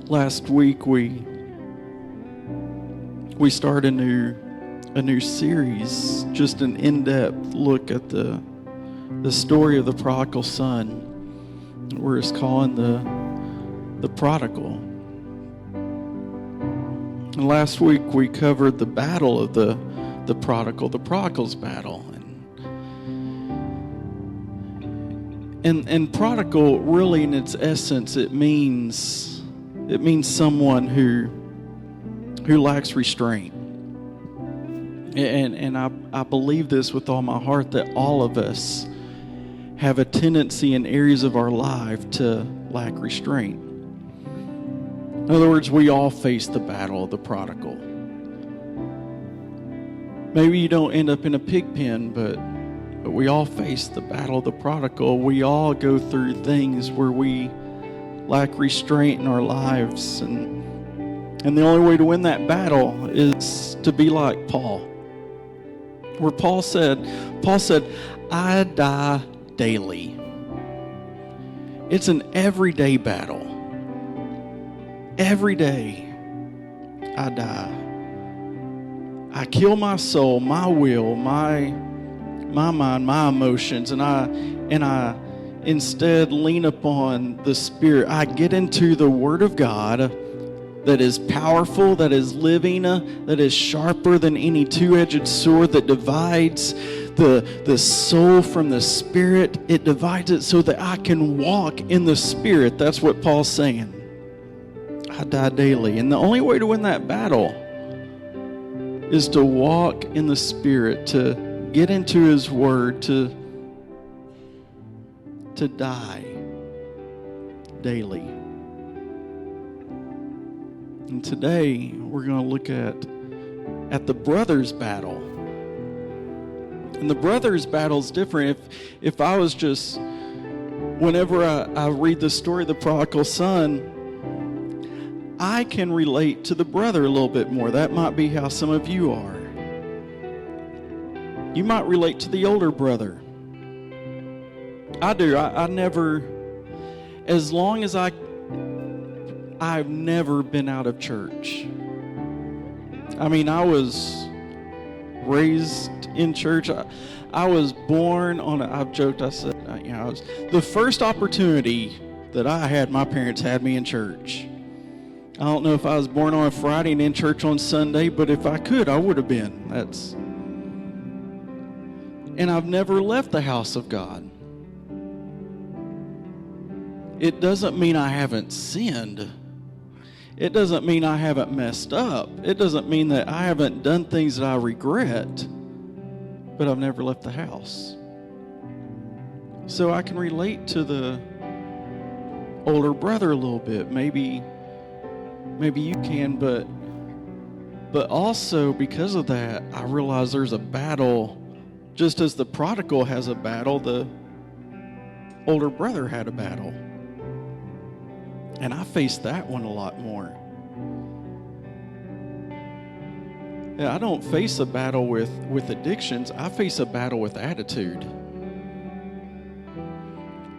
Last week we started a new series, just an in-depth look at the story of the prodigal son. We're just calling the prodigal. And last week we covered the battle of the prodigal's battle. And prodigal, really in its essence, it means someone who lacks restraint. And I believe this with all my heart, that all of us have a tendency in areas of our life to lack restraint. In other words, we all face the battle of the prodigal. Maybe you don't end up in a pig pen, but we all face the battle of the prodigal. We all go through things where we lack restraint in our lives. And the only way to win that battle is to be like Paul. Where Paul said, I die daily. It's an everyday battle. Every day I die. I kill my soul, my will, my mind, my emotions, and I instead lean upon the Spirit. I get into the Word of God that is powerful, that is living, that is sharper than any two-edged sword, that divides the soul from the spirit. It divides it so that I can walk in the Spirit. That's what Paul's saying. I die daily. And the only way to win that battle is to walk in the Spirit, to get into His Word, to die daily. And today we're going to look at the brothers' battle. And the brothers' battle is different. If I was just, whenever I read the story of the prodigal son, I can relate to the brother a little bit more. That might be how some of you are. You might relate to the older brother. I do. I never, as long as I've never been out of church. I mean, I was raised in church. I was born on I've joked, I said, I was, the first opportunity that I had, my parents had me in church. I don't know if I was born on a Friday and in church on Sunday, but if I could, I would have been. And I've never left the house of God. It doesn't mean I haven't sinned. It doesn't mean I haven't messed up. It doesn't mean that I haven't done things that I regret, but I've never left the house. So I can relate to the older brother a little bit. Maybe you can, but also because of that, I realize there's a battle. Just as the prodigal has a battle, the older brother had a battle. And I face that one a lot more. Yeah, I don't face a battle with addictions. I face a battle with attitude.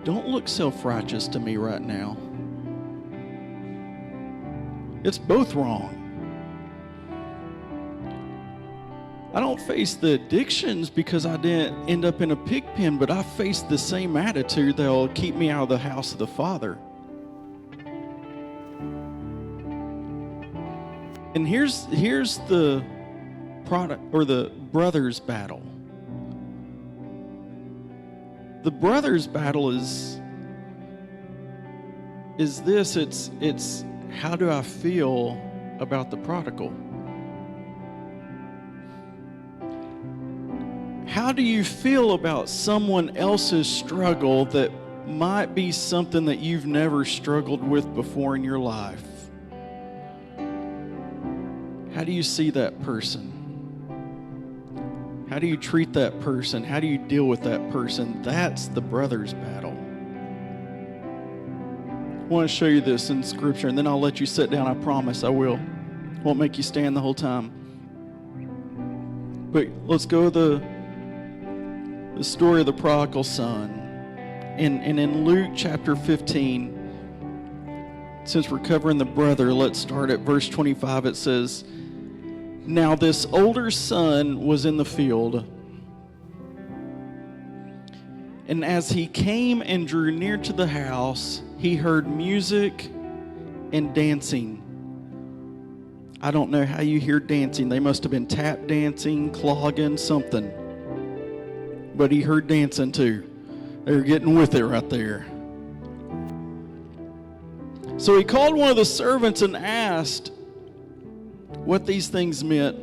Don't look self-righteous to me right now. It's both wrong. I don't face the addictions because I didn't end up in a pig pen, but I face the same attitude that will keep me out of the house of the Father. And here's the product or the brothers' battle. The brothers' battle is this. It's how do I feel about the prodigal? How do you feel about someone else's struggle that might be something that you've never struggled with before in your life? How do you see that person? How do you treat that person? How do you deal with that person? That's the brothers' battle. I want to show you this in Scripture, and then I'll let you sit down. I promise I will. Won't make you stand the whole time. But let's go to the story of the prodigal son. And in Luke chapter 15, since we're covering the brother, let's start at verse 25. It says, "Now this older son was in the field, and as he came and drew near to the house, he heard music and dancing." I don't know how you hear dancing. They must have been tap dancing, clogging, something. But he heard dancing too. They were getting with it right there. So he called one of the servants and asked what these things meant.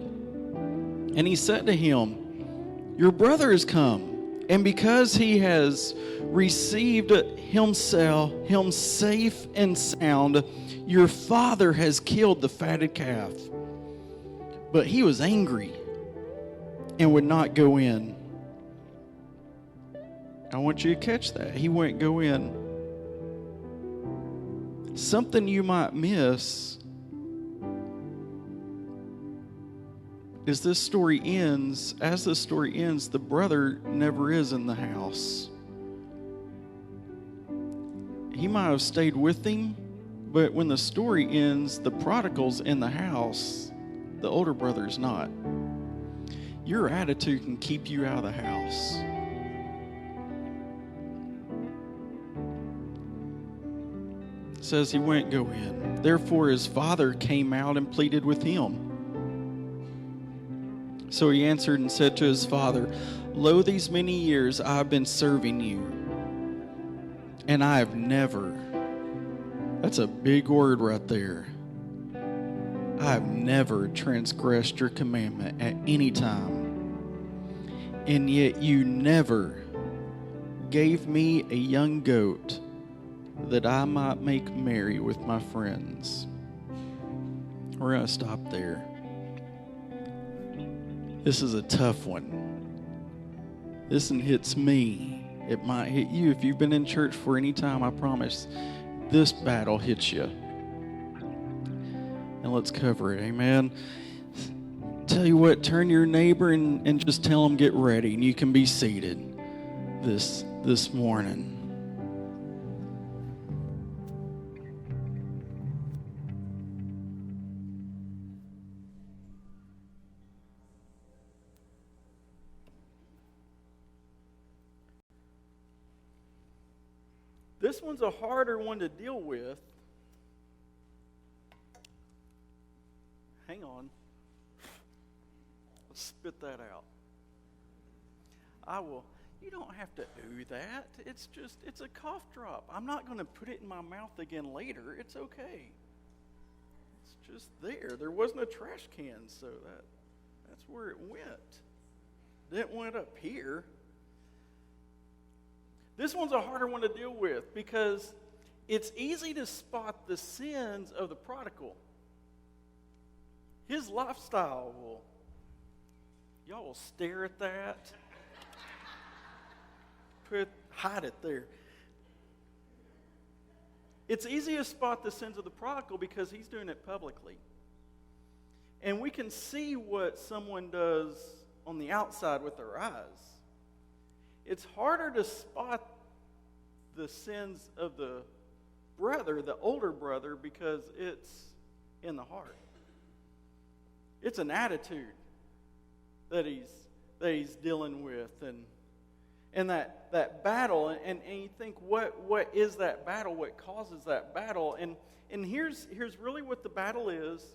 And he said to him, "Your brother has come, and because he has received him safe and sound, your father has killed the fatted calf." But he was angry and would not go in. I want you to catch that. He wouldn't go in. Something you might miss is this story ends. As the story ends, the brother never is in the house. He might have stayed with him, but when the story ends, the prodigal's in the house. The older brother's not. Your attitude can keep you out of the house. It says he wouldn't go in. Therefore his father came out and pleaded with him. So he answered and said to his father, "Lo, these many years I have been serving you, and I have never," that's a big word right there, "I have never transgressed your commandment at any time. And yet you never gave me a young goat that I might make merry with my friends." We're going to stop there. This is a tough one. This one hits me. It might hit you. If you've been in church for any time, I promise this battle hits you. And let's cover it. Amen. Tell you what, turn to your neighbor and just tell them get ready, and you can be seated this morning. This one's a harder one to deal with. Hang on. Let's spit that out. I will. You don't have to ooh that. It's a cough drop. I'm not going to put it in my mouth again later. It's okay. It's just there. There wasn't a trash can, so that's where it went. It went up here. This one's a harder one to deal with because it's easy to spot the sins of the prodigal. His lifestyle y'all will stare at that. Hide it there. It's easy to spot the sins of the prodigal because he's doing it publicly. And we can see what someone does on the outside with their eyes. It's harder to spot the sins of the brother, the older brother, because it's in the heart. It's an attitude that he's dealing with, and that battle, and you think, what is that battle? What causes that battle? And here's really what the battle is.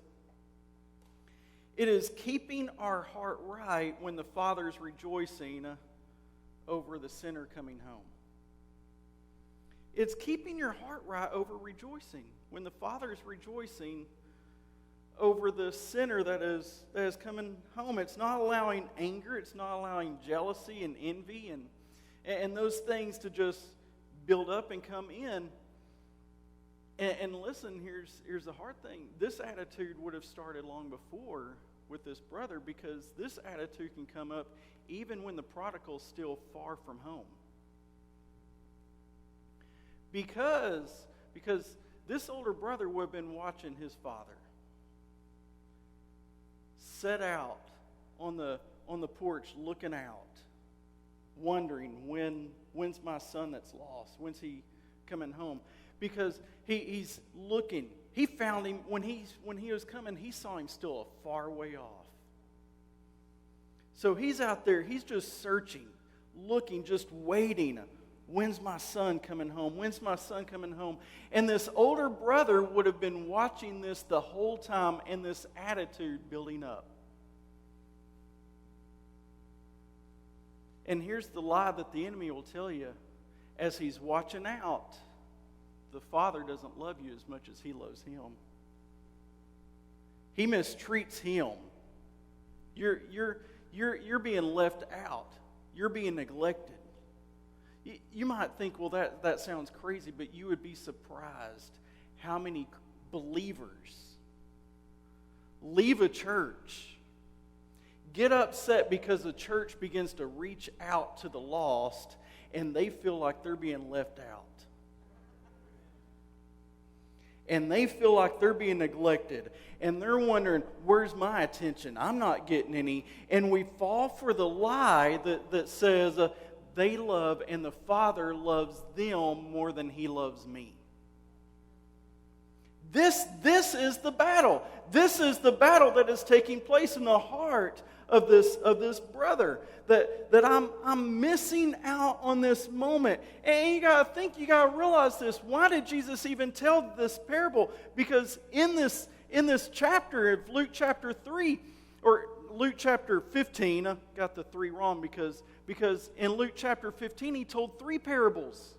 It is keeping our heart right when the Father's rejoicing over the sinner coming home. It's keeping your heart right over rejoicing when the Father is rejoicing over the sinner that is coming home. It's not allowing anger. It's not allowing jealousy and envy and those things to just build up and come in. And listen, here's the hard thing. This attitude would have started long before with this brother, because this attitude can come up even when the prodigal's still far from home. Because this older brother would have been watching his father set out on the porch looking out, wondering when's my son that's lost? When's he coming home? because he's looking. He found him when he was coming. He saw him still a far way off. So he's out there. He's just searching, looking, just waiting. When's my son coming home? When's my son coming home? And this older brother would have been watching this the whole time, and this attitude building up. And here's the lie that the enemy will tell you as he's watching out. The father doesn't love you as much as he loves him. He mistreats him. You're being left out. You're being neglected. You might think, well, that sounds crazy, but you would be surprised how many believers leave a church, get upset because the church begins to reach out to the lost, and they feel like they're being left out. And they feel like they're being neglected. And they're wondering, where's my attention? I'm not getting any. And we fall for the lie that says they love and the Father loves them more than He loves me. This is the battle. This is the battle that is taking place in the heart of this brother. That I'm missing out on this moment. And you got to realize this. Why did Jesus even tell this parable? Because in this chapter of Luke chapter 3, or Luke chapter 15, I got the 3 wrong because in Luke chapter 15 he told 3 parables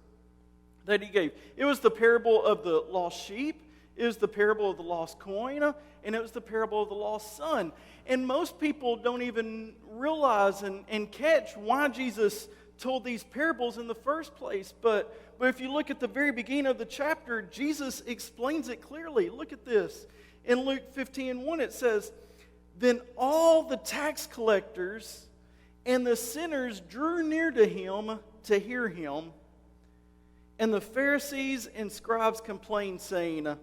that he gave. It was the parable of the lost sheep, it was the parable of the lost coin, and it was the parable of the lost son. And most people don't even realize and catch why Jesus told these parables in the first place. But if you look at the very beginning of the chapter, Jesus explains it clearly. Look at this. In Luke 15:1 it says, "Then all the tax collectors and the sinners drew near to him to hear him. And the Pharisees and scribes complained, saying,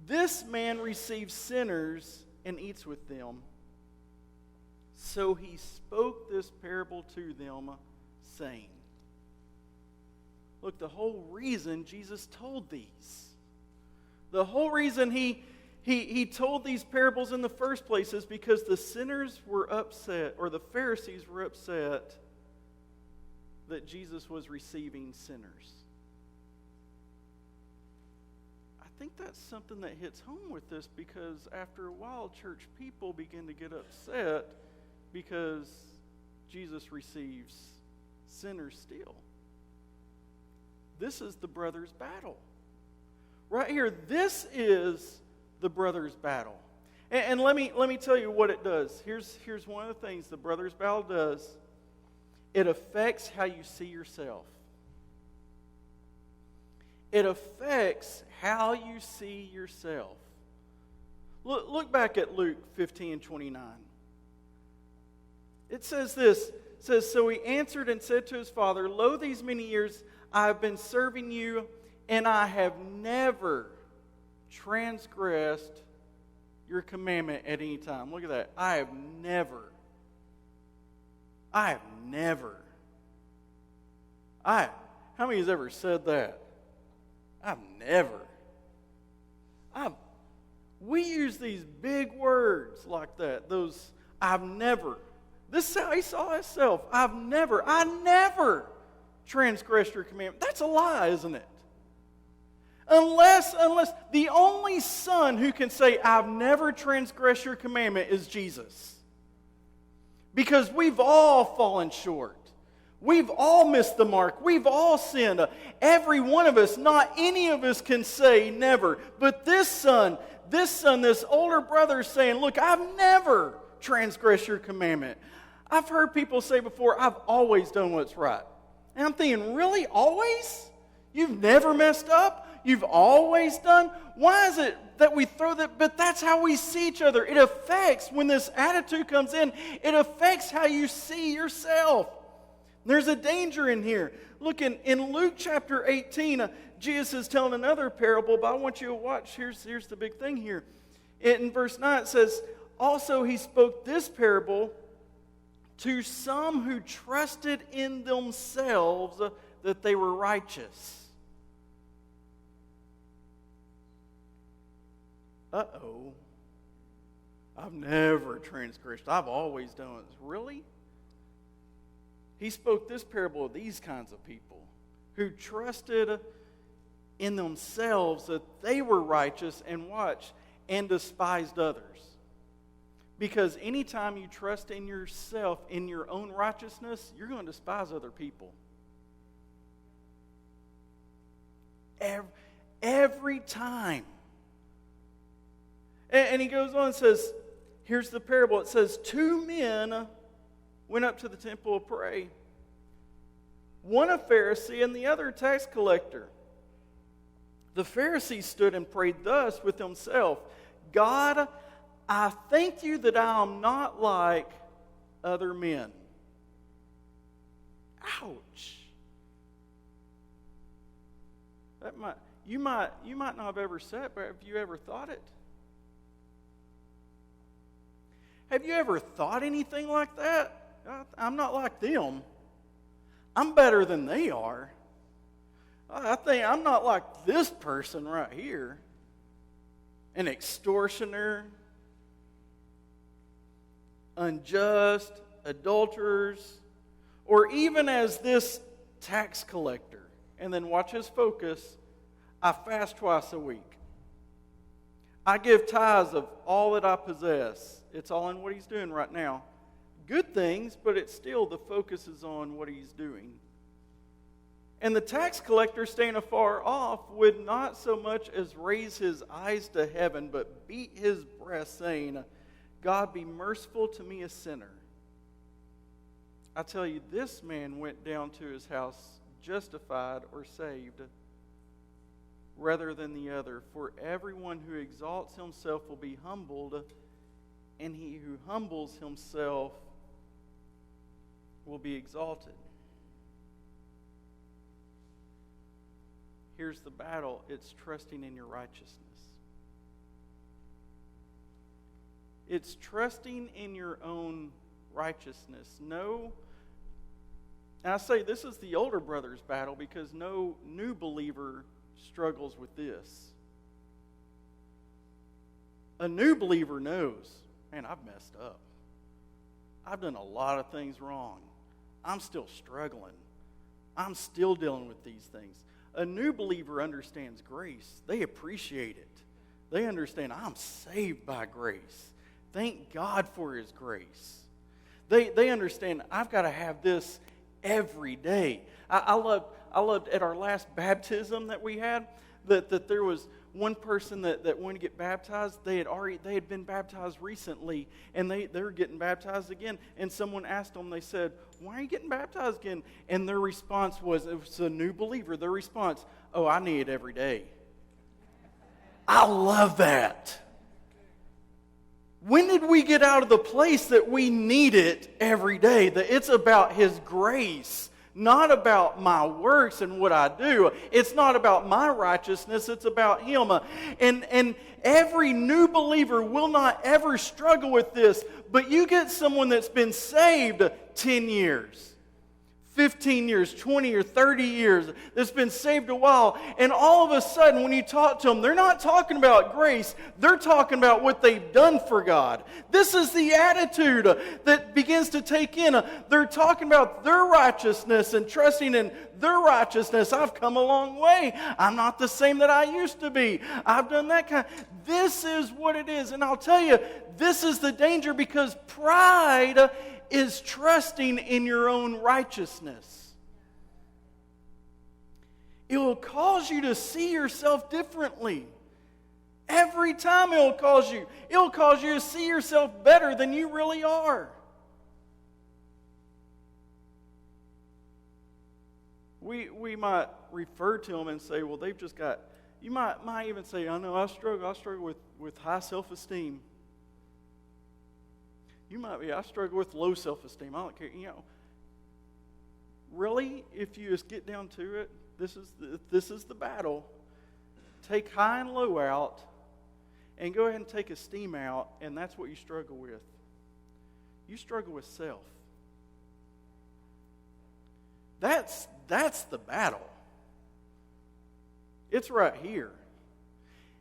'This man receives sinners and eats with them.' So he spoke this parable to them, saying," look, the whole reason Jesus told these, the whole reason he told these parables in the first place is because the sinners were upset, or the Pharisees were upset that Jesus was receiving sinners. I think that's something that hits home with this, because after a while, church people begin to get upset because Jesus receives sinners still. This is the brothers' battle. Right here, this is the brothers' battle. And let me tell you what it does. Here's one of the things the brothers' battle does. It affects how you see yourself. It affects how you see yourself. Look back at Luke 15:29. It says this. It says, "So he answered and said to his father, 'Lo, these many years I have been serving you, and I have never transgressed your commandment at any time.'" Look at that. I have never. How many has ever said that? I've never. We use these big words like that. Those, I've never. This is how he saw himself. I never transgressed your commandment. That's a lie, isn't it? Unless the only son who can say, "I've never transgressed your commandment," is Jesus. Because we've all fallen short. We've all missed the mark. We've all sinned. Every one of us, not any of us can say never. But this older brother is saying, "Look, I've never transgressed your commandment. I've heard people say before, I've always done what's right." And I'm thinking, really? Always? You've never messed up? You've always done? Why is it that we throw that? But that's how we see each other. It affects, when this attitude comes in, it affects how you see yourself. There's a danger in here. Look, in Luke chapter 18, Jesus is telling another parable, but I want you to watch. Here's the big thing here. In verse 9 it says, "Also he spoke this parable to some who trusted in themselves that they were righteous." uh-oh, I've never transgressed. I've always done this. Really? He spoke this parable of these kinds of people who trusted in themselves that they were righteous and despised others. Because anytime you trust in yourself, in your own righteousness, you're going to despise other people. Every time. And he goes on and says, here's the parable. It says, 2 men went up to the temple to pray. One a Pharisee and the other a tax collector. The Pharisee stood and prayed thus with himself, God, I thank you that I am not like other men. Ouch. You might not have ever said it, but have you ever thought it? Have you ever thought anything like that? I'm not like them. I'm better than they are. I think I'm not like this person right here. An extortioner, unjust, adulterers, or even as this tax collector. And then watch his focus. I fast twice a week. I give tithes of all that I possess. It's all in what he's doing right now. Good things, but it's still the focus is on what he's doing. And the tax collector, staying afar off, would not so much as raise his eyes to heaven, but beat his breast, saying, God, be merciful to me, a sinner. I tell you, this man went down to his house justified or saved, rather than the other. For everyone who exalts himself will be humbled, and he who humbles himself will be exalted. Here's the battle. It's trusting in your righteousness. It's trusting in your own righteousness. No, and I say this is the older brother's battle because no new believer struggles with this. A new believer knows, man, I've messed up. I've done a lot of things wrong. I'm still struggling. I'm still dealing with these things. A new believer understands grace. They appreciate it. They understand I'm saved by grace. Thank God for His grace. They understand I've got to have this every day. I loved at our last baptism that we had that there was one person that wanted to get baptized. They had been baptized recently, and they were getting baptized again. And someone asked them, they said, "Why are you getting baptized again?" And their response was, it was a new believer. Their response, "Oh, I need it every day." I love that. When did we get out of the place that we need it every day? That it's about His grace, not about my works and what I do. It's not about my righteousness, it's about Him. And every new believer will not ever struggle with this, but you get someone that's been saved 10 years, 15 years, 20 or 30 years, that's been saved a while, and all of a sudden when you talk to them, they're not talking about grace, they're talking about what they've done for God. This is the attitude that begins to take in. They're talking about their righteousness and trusting in their righteousness. I've come a long way. I'm not the same that I used to be. I've done that kind. This is what it is. And I'll tell you, this is the danger, because pride is trusting in your own righteousness. It will cause you to see yourself differently. Every time it will cause you to see yourself better than you really are. We might refer to them and say, well, they've just got, you might even say, I know I struggle with high self-esteem. You might be, I struggle with low self-esteem. I don't care. Really, if you just get down to it, this is the battle. Take high and low out, and go ahead and take esteem out, and that's what you struggle with. You struggle with self. That's the battle. It's right here.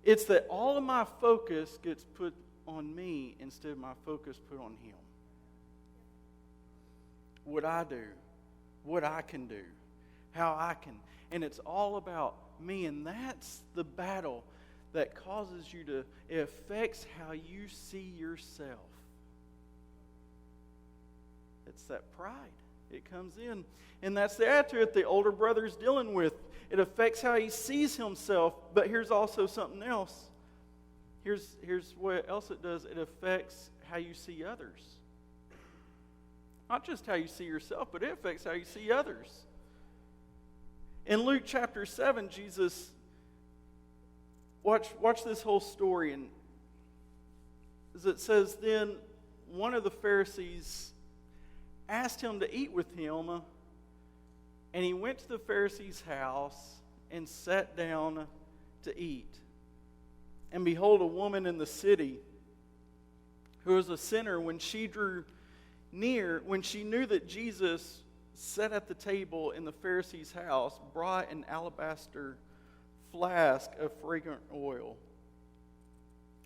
It's that all of my focus gets put on me instead of my focus put on Him. What I do, what I can do, how I can. And it's all about me. And that's the battle that causes you to, it affects how you see yourself. It's that pride. It comes in. And that's the attitude the older brother's dealing with. It affects how he sees himself. But here's also something else. Here's what else it does. It affects how you see others. Not just how you see yourself, but it affects how you see others. In Luke chapter 7, Jesus, watch this whole story. And as it says, then one of the Pharisees asked him to eat with him, and he went to the Pharisee's house and sat down to eat. And behold, a woman in the city who was a sinner, when she drew near, when she knew that Jesus sat at the table in the Pharisee's house, brought an alabaster flask of fragrant oil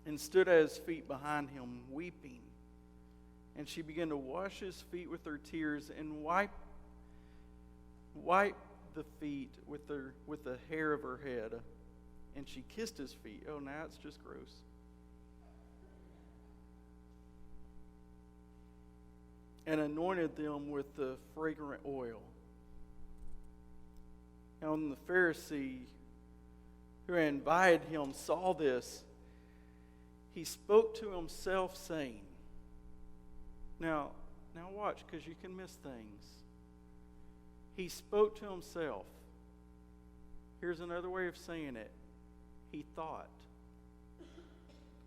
and stood at his feet behind him, weeping. And she began to wash his feet with her tears and wipe the feet with the hair of her head. And she kissed his feet. Oh, now it's just gross. And anointed them with the fragrant oil. And when the Pharisee who had invited him saw this, he spoke to himself, saying, Now watch, because you can miss things. He spoke to himself. Here's another way of saying it. He thought.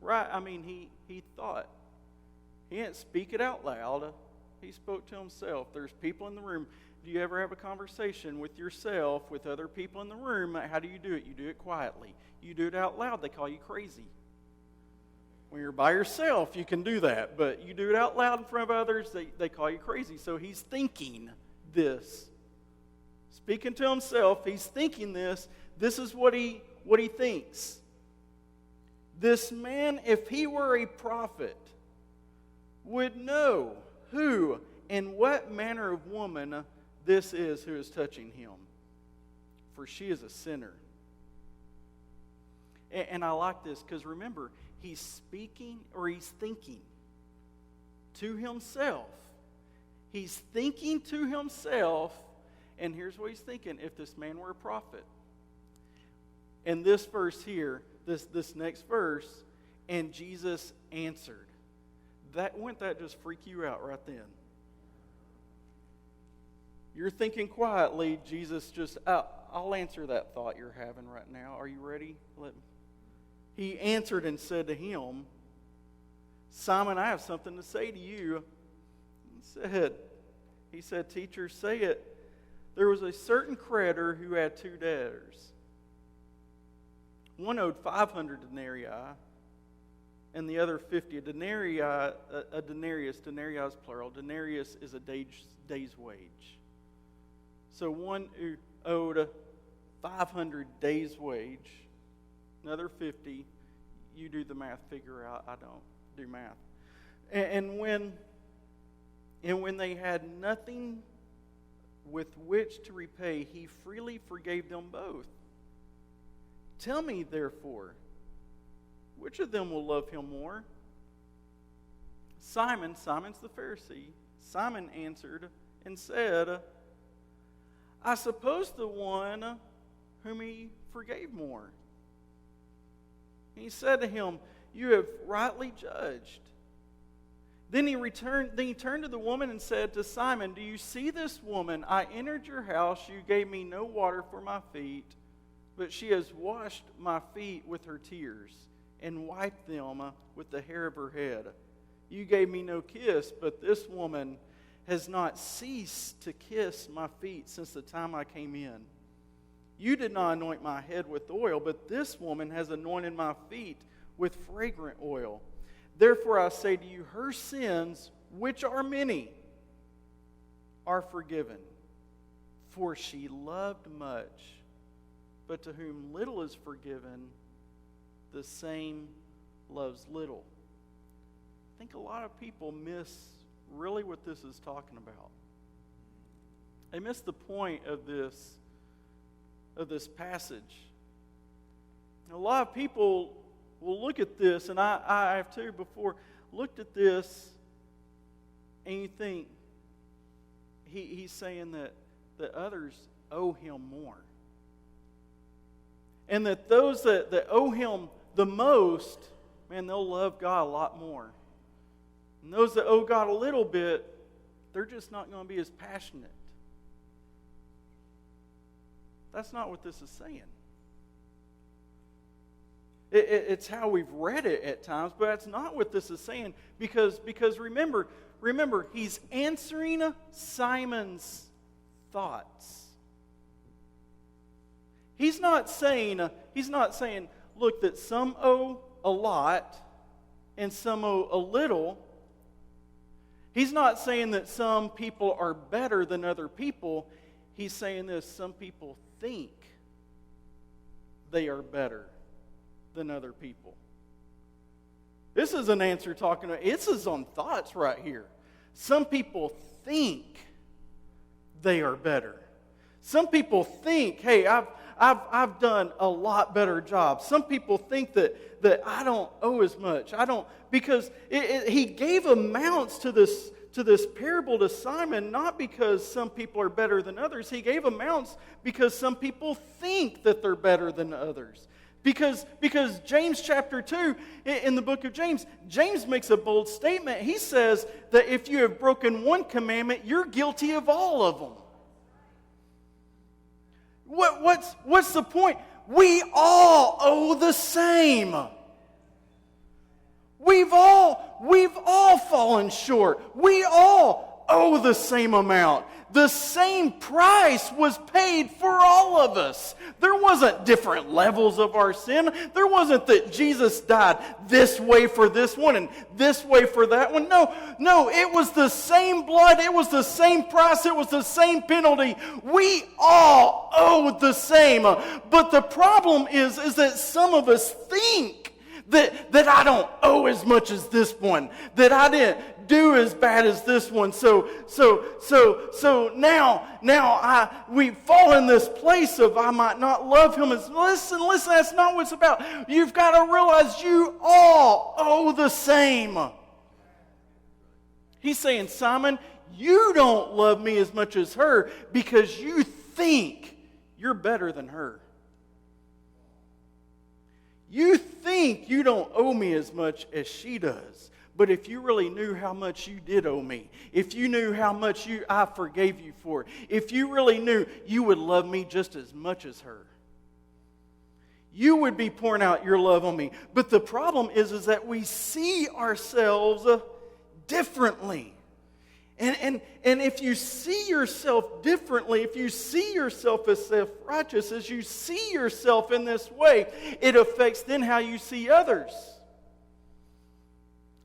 Right? I mean, he thought. He didn't speak it out loud. He spoke to himself. There's people in the room. Do you ever have a conversation with yourself, with other people in the room? How do you do it? You do it quietly. You do it out loud. They call you crazy. When you're by yourself, you can do that. But you do it out loud in front of others, they call you crazy. So he's thinking this. Speaking to himself, he's thinking this. This is what he thinks. This man, if he were a prophet, would know who and what manner of woman this is who is touching him. For she is a sinner. And I like this because remember, he's speaking or he's thinking to himself. He's thinking to himself, and here's what he's thinking: if this man were a prophet. And this verse here, this next verse, and Jesus answered. Wouldn't that just freak you out right then? You're thinking quietly, Jesus just, I'll answer that thought you're having right now. Are you ready? He answered and said to him, Simon, I have something to say to you. He said, Teacher, say it. There was a certain creditor who had 2 debtors. One owed 500 denarii, and the other 50. A denarius, denarii is plural. Denarius is a day's wage. So one who owed 500 days' wage, another 50. You do the math, figure out. I don't do math. And when they had nothing with which to repay, he freely forgave them both. Tell me, therefore, which of them will love him more? Simon's the Pharisee. Simon answered and said, I suppose the one whom he forgave more. He said to him, You have rightly judged. Then he turned to the woman and said to Simon, Do you see this woman? I entered your house. You gave me no water for my feet, but she has washed my feet with her tears and wiped them with the hair of her head. You gave me no kiss, but this woman has not ceased to kiss my feet since the time I came in. You did not anoint my head with oil, but this woman has anointed my feet with fragrant oil. Therefore I say to you, her sins, which are many, are forgiven. For she loved much, but to whom little is forgiven, the same loves little. I think a lot of people miss really what this is talking about. They miss the point of this passage. A lot of people will look at this, and I have too before looked at this, and you think he's saying that others owe him more. And that those that owe him the most, man, they'll love God a lot more. And those that owe God a little bit, they're just not going to be as passionate. That's not what this is saying. It's how we've read it at times, but that's not what this is saying. Because remember, he's answering Simon's thoughts. He's not saying, look, that some owe a lot and some owe a little. He's not saying that some people are better than other people. He's saying this: some people think they are better than other people. This is an answer talking about, this is on thoughts right here. Some people think they are better. Some people think, hey, I've done a lot better job. Some people think that I don't owe as much. I don't, because he gave amounts to this parable to Simon, not because some people are better than others. He gave amounts because some people think that they're better than others. Because James chapter 2, in the book of James makes a bold statement. He says that if you have broken one commandment, you're guilty of all of them. What's the point? We all owe the same. We've all fallen short. We all owe the same amount. The same price was paid for all of us. There wasn't different levels of our sin. There wasn't that Jesus died this way for this one and this way for that one. No, it was the same blood. It was the same price. It was the same penalty. We all owe the same. But the problem is that some of us think that I don't owe as much as this one, that I didn't do as bad as this one. So now we fall in this place of I might not love him as. Listen, that's not what it's about. You've got to realize you all owe the same. He's saying, Simon, you don't love me as much as her because you think you're better than her. You think you don't owe me as much as she does. But if you really knew how much you did owe me, if you knew how much I forgave you for, if you really knew, you would love me just as much as her. You would be pouring out your love on me. But the problem is that we see ourselves differently. And if you see yourself differently, if you see yourself as self-righteous, as you see yourself in this way, it affects then how you see others.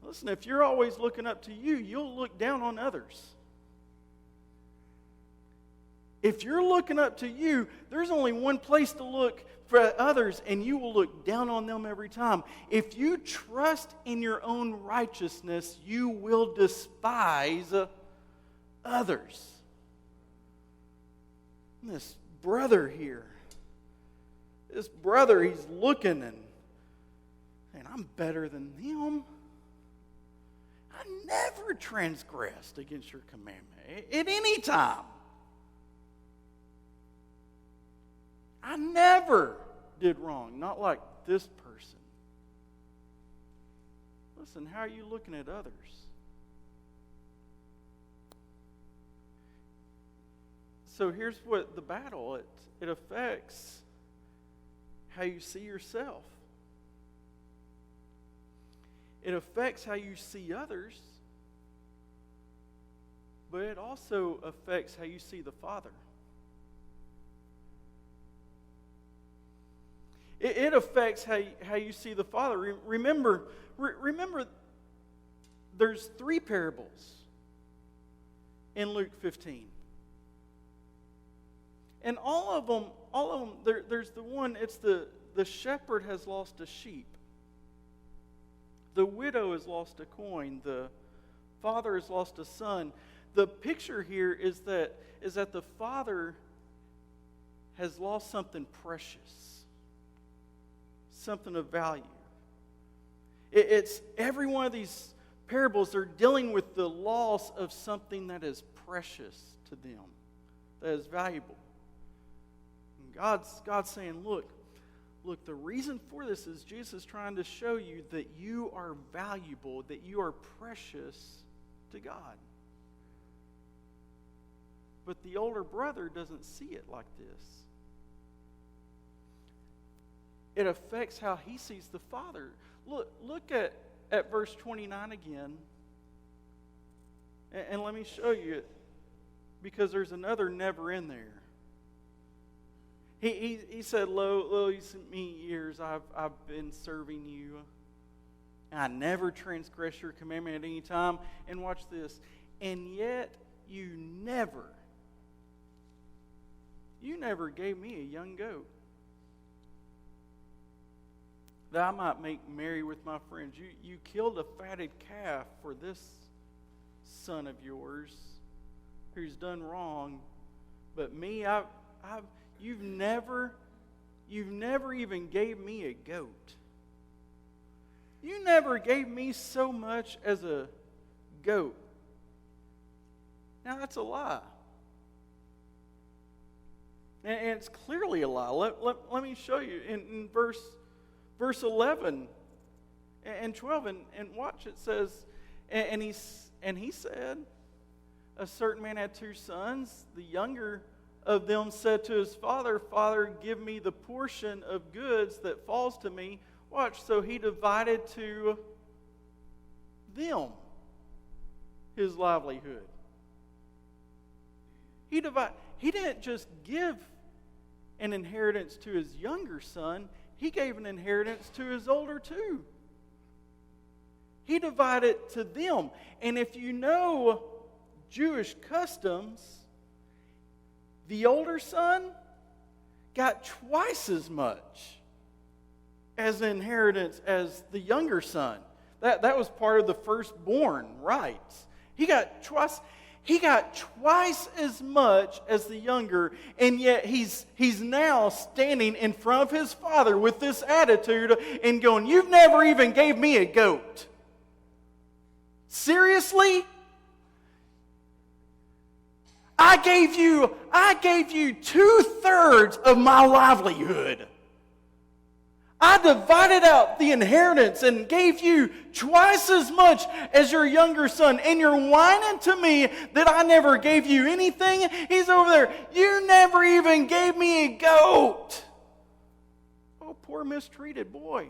Listen, if you're always looking up to you, you'll look down on others. If you're looking up to you, there's only one place to look for others, and you will look down on them every time. If you trust in your own righteousness, you will despise others. And this brother here, he's looking and I'm better than them. I never transgressed against your commandment at any time. I never did wrong, not like this person. Listen, how are you looking at others? So here's what the battle, it affects how you see yourself. It affects how you see others, but it also affects how you see the Father. It affects how you see the Father. Remember, there's 3 parables in Luke 15. And all of them, there's the one, it's the shepherd has lost a sheep. The widow has lost a coin. The father has lost a son. The picture here is that the father has lost something precious, something of value. It's every one of these parables, they're dealing with the loss of something that is precious to them, that is valuable. And God's saying, look, the reason for this is Jesus is trying to show you that you are valuable, that you are precious to God. But the older brother doesn't see it like this. It affects how he sees the father. Look at verse 29 again. And let me show you it, because there's another never in there. He said, Lo, many years I've been serving you. And I never transgress your commandment at any time. And watch this. And yet you never gave me a young goat, that I might make merry with my friends. You killed a fatted calf for this son of yours who's done wrong. But me, you've never even gave me a goat. You never gave me so much as a goat. Now that's a lie. And it's clearly a lie. Let me show you in verse 11 and 12, and watch, it says, and he said, a certain man had 2 sons. The younger of them said to his father, Father, give me the portion of goods that falls to me. Watch, so he divided to them his livelihood. He didn't just give an inheritance to his younger son. He gave an inheritance to his older too. He divided to them. And if you know Jewish customs, the older son got twice as much as an inheritance as the younger son. That was part of the firstborn rights. He got twice as much as the younger, and yet he's now standing in front of his father with this attitude and going, you've never even gave me a goat. Seriously? I gave you 2/3 of my livelihood. I divided out the inheritance and gave you twice as much as your younger son. And you're whining to me that I never gave you anything? He's over there. You never even gave me a goat. Oh, poor mistreated boy.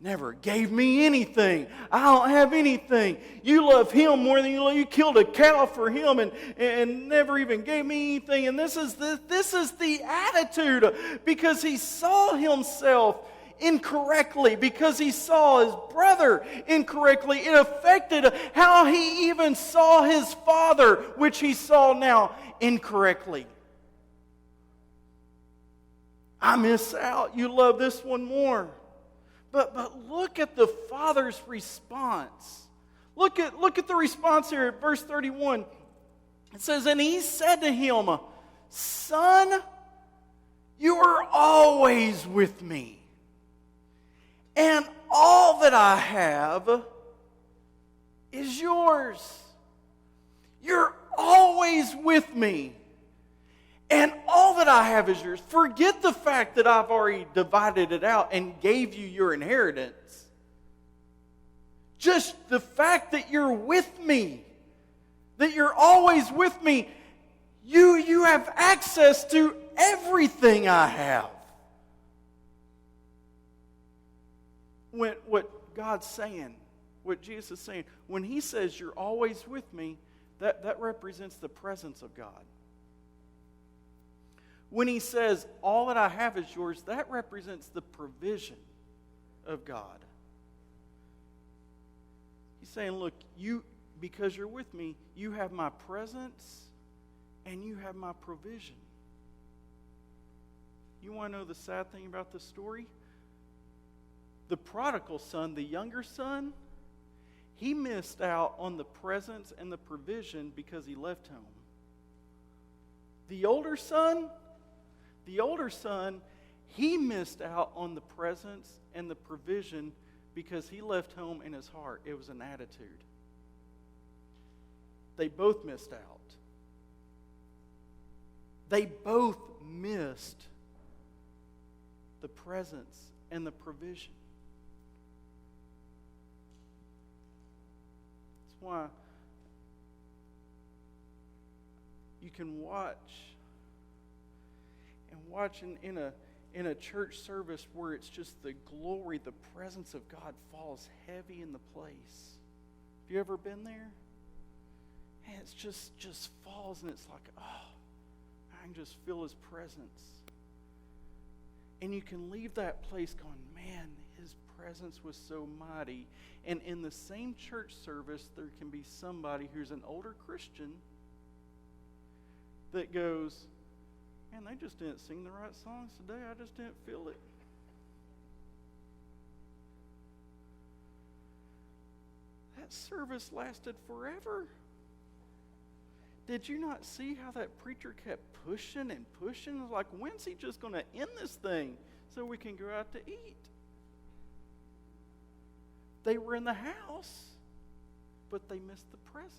Never gave me anything. I don't have anything. You love him more than you killed a cow for him and never even gave me anything. And this is the attitude, because he saw himself incorrectly, because he saw his brother incorrectly. It affected how he even saw his father, which he saw now incorrectly. I miss out. You love this one more. But look at the father's response. Look at the response here at verse 31. It says, and he said to him, Son, you are always with me, and all that I have is yours. You're always with me, and all that I have is yours. Forget the fact that I've already divided it out and gave you your inheritance. Just the fact that you're with me, that you're always with me, you have access to everything I have. What God's saying, what Jesus is saying, when he says you're always with me, that represents the presence of God. When he says, all that I have is yours, that represents the provision of God. He's saying, look, because you're with me, you have my presence and you have my provision. You want to know the sad thing about this story? The prodigal son, the younger son, he missed out on the presence and the provision because he left home. The older son, he missed out on the presence and the provision because he left home in his heart. It was an attitude. They both missed out. They both missed the presence and the provision. That's why you can watch in a church service where it's just the glory, the presence of God falls heavy in the place. Have you ever been there? And it's just falls, and it's like, oh, I can just feel His presence. And you can leave that place going, man, His presence was so mighty. And in the same church service, there can be somebody who's an older Christian that goes, man, they just didn't sing the right songs today. I just didn't feel it. That service lasted forever. Did you not see how that preacher kept pushing and pushing? It was like, when's he just going to end this thing so we can go out to eat? They were in the house, but they missed the presence.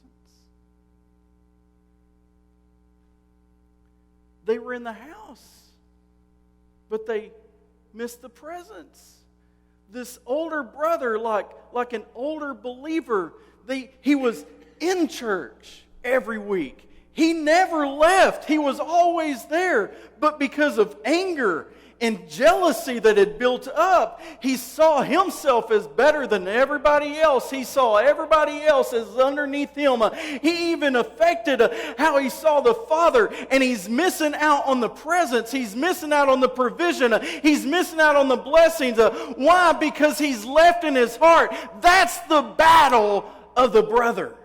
They were in the house, but they missed the presence. This older brother, like an older believer, he was in church every week. He never left. He was always there. But because of anger and jealousy that had built up, he saw himself as better than everybody else. He saw everybody else as underneath him. He even affected how he saw the Father, and he's missing out on the presence. He's missing out on the provision. He's missing out on the blessings. Why? Because he's left in his heart. That's the battle of the brother.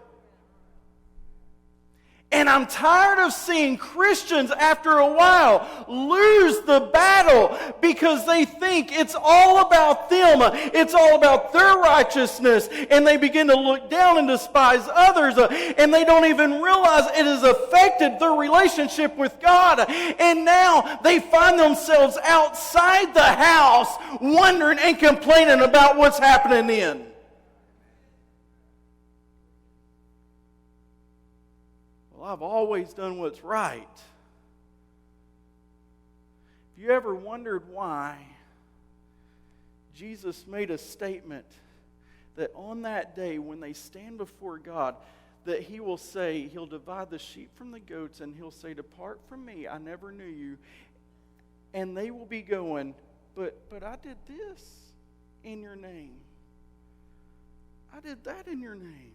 And I'm tired of seeing Christians after a while lose the battle because they think it's all about them. It's all about their righteousness. And they begin to look down and despise others. And they don't even realize it has affected their relationship with God. And now they find themselves outside the house wondering and complaining about what's happening in. I've always done what's right. Have you ever wondered why Jesus made a statement that on that day when they stand before God, that He will say, He'll divide the sheep from the goats, and He'll say, depart from me, I never knew you. And they will be going, but I did this in your name. I did that in your name.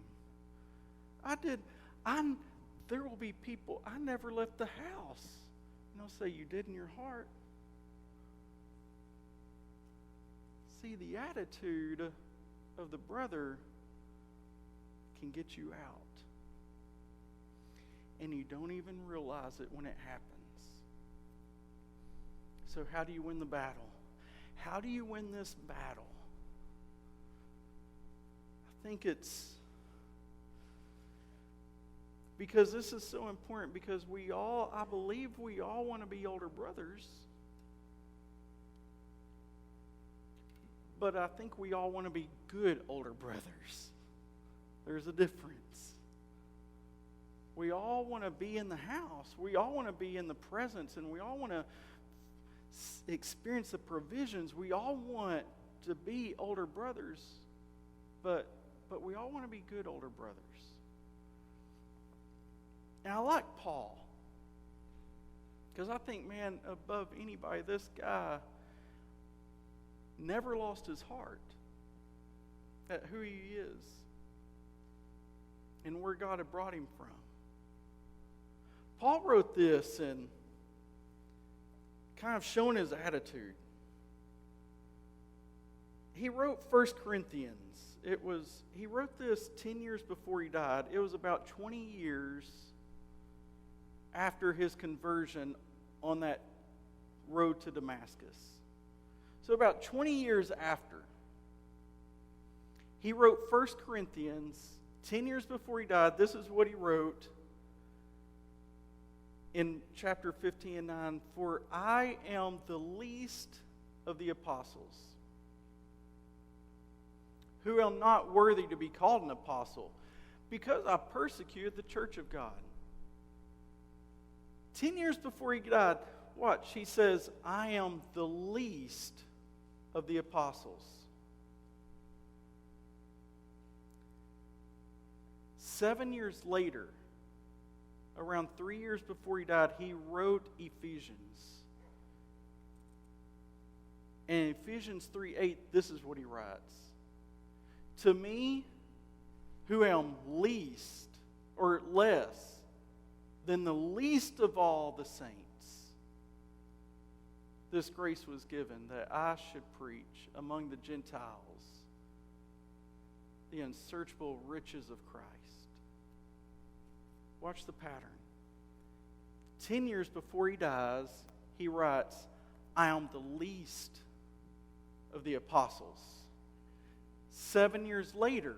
There will be people, I never left the house. And they'll say, you did in your heart. See, the attitude of the brother can get you out. And you don't even realize it when it happens. So how do you win the battle? How do you win this battle? I think it's because this is so important, because I believe we all want to be older brothers. But I think we all want to be good older brothers. There's a difference. We all want to be in the house. We all want to be in the presence, and we all want to experience the provisions. We all want to be older brothers, but we all want to be good older brothers. And I like Paul, because I think, man, above anybody, this guy never lost his heart at who he is and where God had brought him from. Paul wrote this and kind of showing his attitude. He wrote 1 Corinthians. He wrote this 10 years before he died. It was about 20 years after his conversion on that road to Damascus. So about 20 years after. He wrote 1 Corinthians 10 years before he died. This is what he wrote in chapter 15 and 9. For I am the least of the apostles, who am not worthy to be called an apostle, because I persecuted the church of God. 10 years before he died, watch, he says, I am the least of the apostles. 7 years later, around 3 years before he died, he wrote Ephesians. And in Ephesians 3:8, this is what he writes. To me, who am least or less than the least of all the saints, this grace was given that I should preach among the Gentiles the unsearchable riches of Christ. Watch the pattern. 10 years before he dies, he writes, I am the least of the apostles. 7 years later,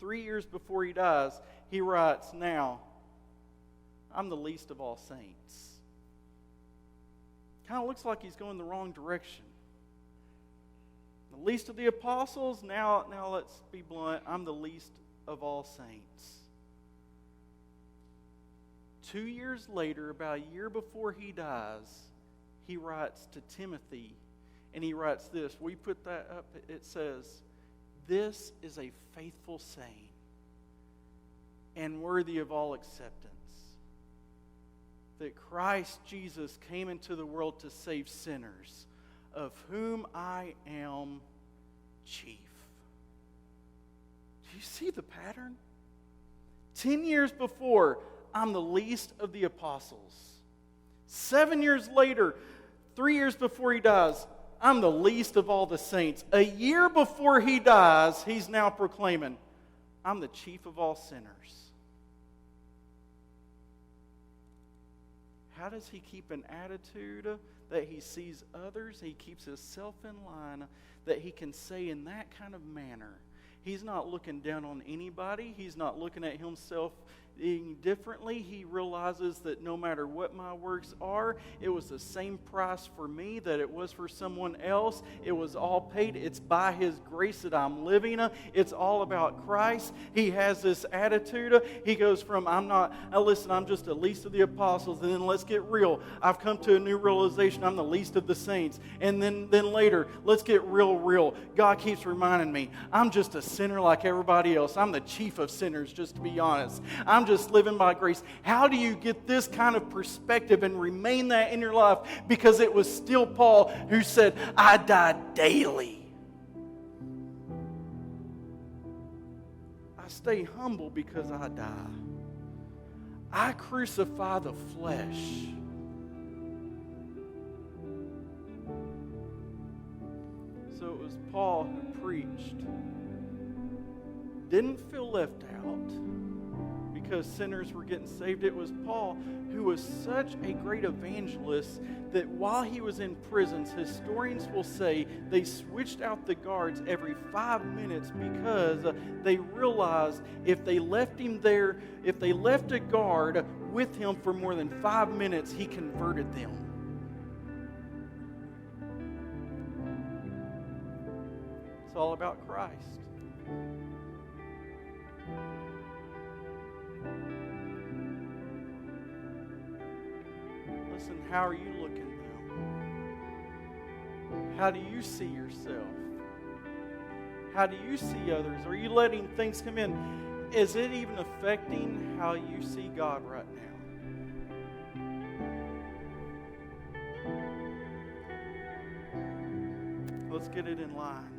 3 years before he dies, he writes, now, I'm the least of all saints. Kind of looks like he's going the wrong direction. The least of the apostles, now let's be blunt, I'm the least of all saints. 2 years later, about a year before he dies, he writes to Timothy, and he writes this. We put that up. It says, this is a faithful saying and worthy of all acceptance, that Christ Jesus came into the world to save sinners, of whom I am chief. Do you see the pattern? 10 years before, I'm the least of the apostles. 7 years later, 3 years before he dies, I'm the least of all the saints. A year before he dies, he's now proclaiming, I'm the chief of all sinners. How does he keep an attitude that he sees others? He keeps himself in line, that he can say in that kind of manner. He's not looking down on anybody. He's not looking at himself differently. He realizes that no matter what my works are, it was the same price for me that it was for someone else. It was all paid. It's by His grace that I'm living. It's all about Christ. He has this attitude. He goes from, I'm just the least of the apostles, and then let's get real. I've come to a new realization. I'm the least of the saints. And then later, let's get real. God keeps reminding me, I'm just a sinner like everybody else. I'm the chief of sinners, just to be honest. I'm just living by grace. How do you get this kind of perspective and remain that in your life? Because it was still Paul who said, I die daily. I stay humble because I die. I crucify the flesh. So it was Paul who preached. Didn't feel left out because sinners were getting saved. It was Paul who was such a great evangelist that while he was in prisons, historians will say they switched out the guards every 5 minutes because they realized if they left him there, if they left a guard with him for more than 5 minutes, he converted them. It's all about Christ. Listen, how are you looking now? How do you see yourself? How do you see others? Are you letting things come in? Is it even affecting how you see God right now? Let's get it in line.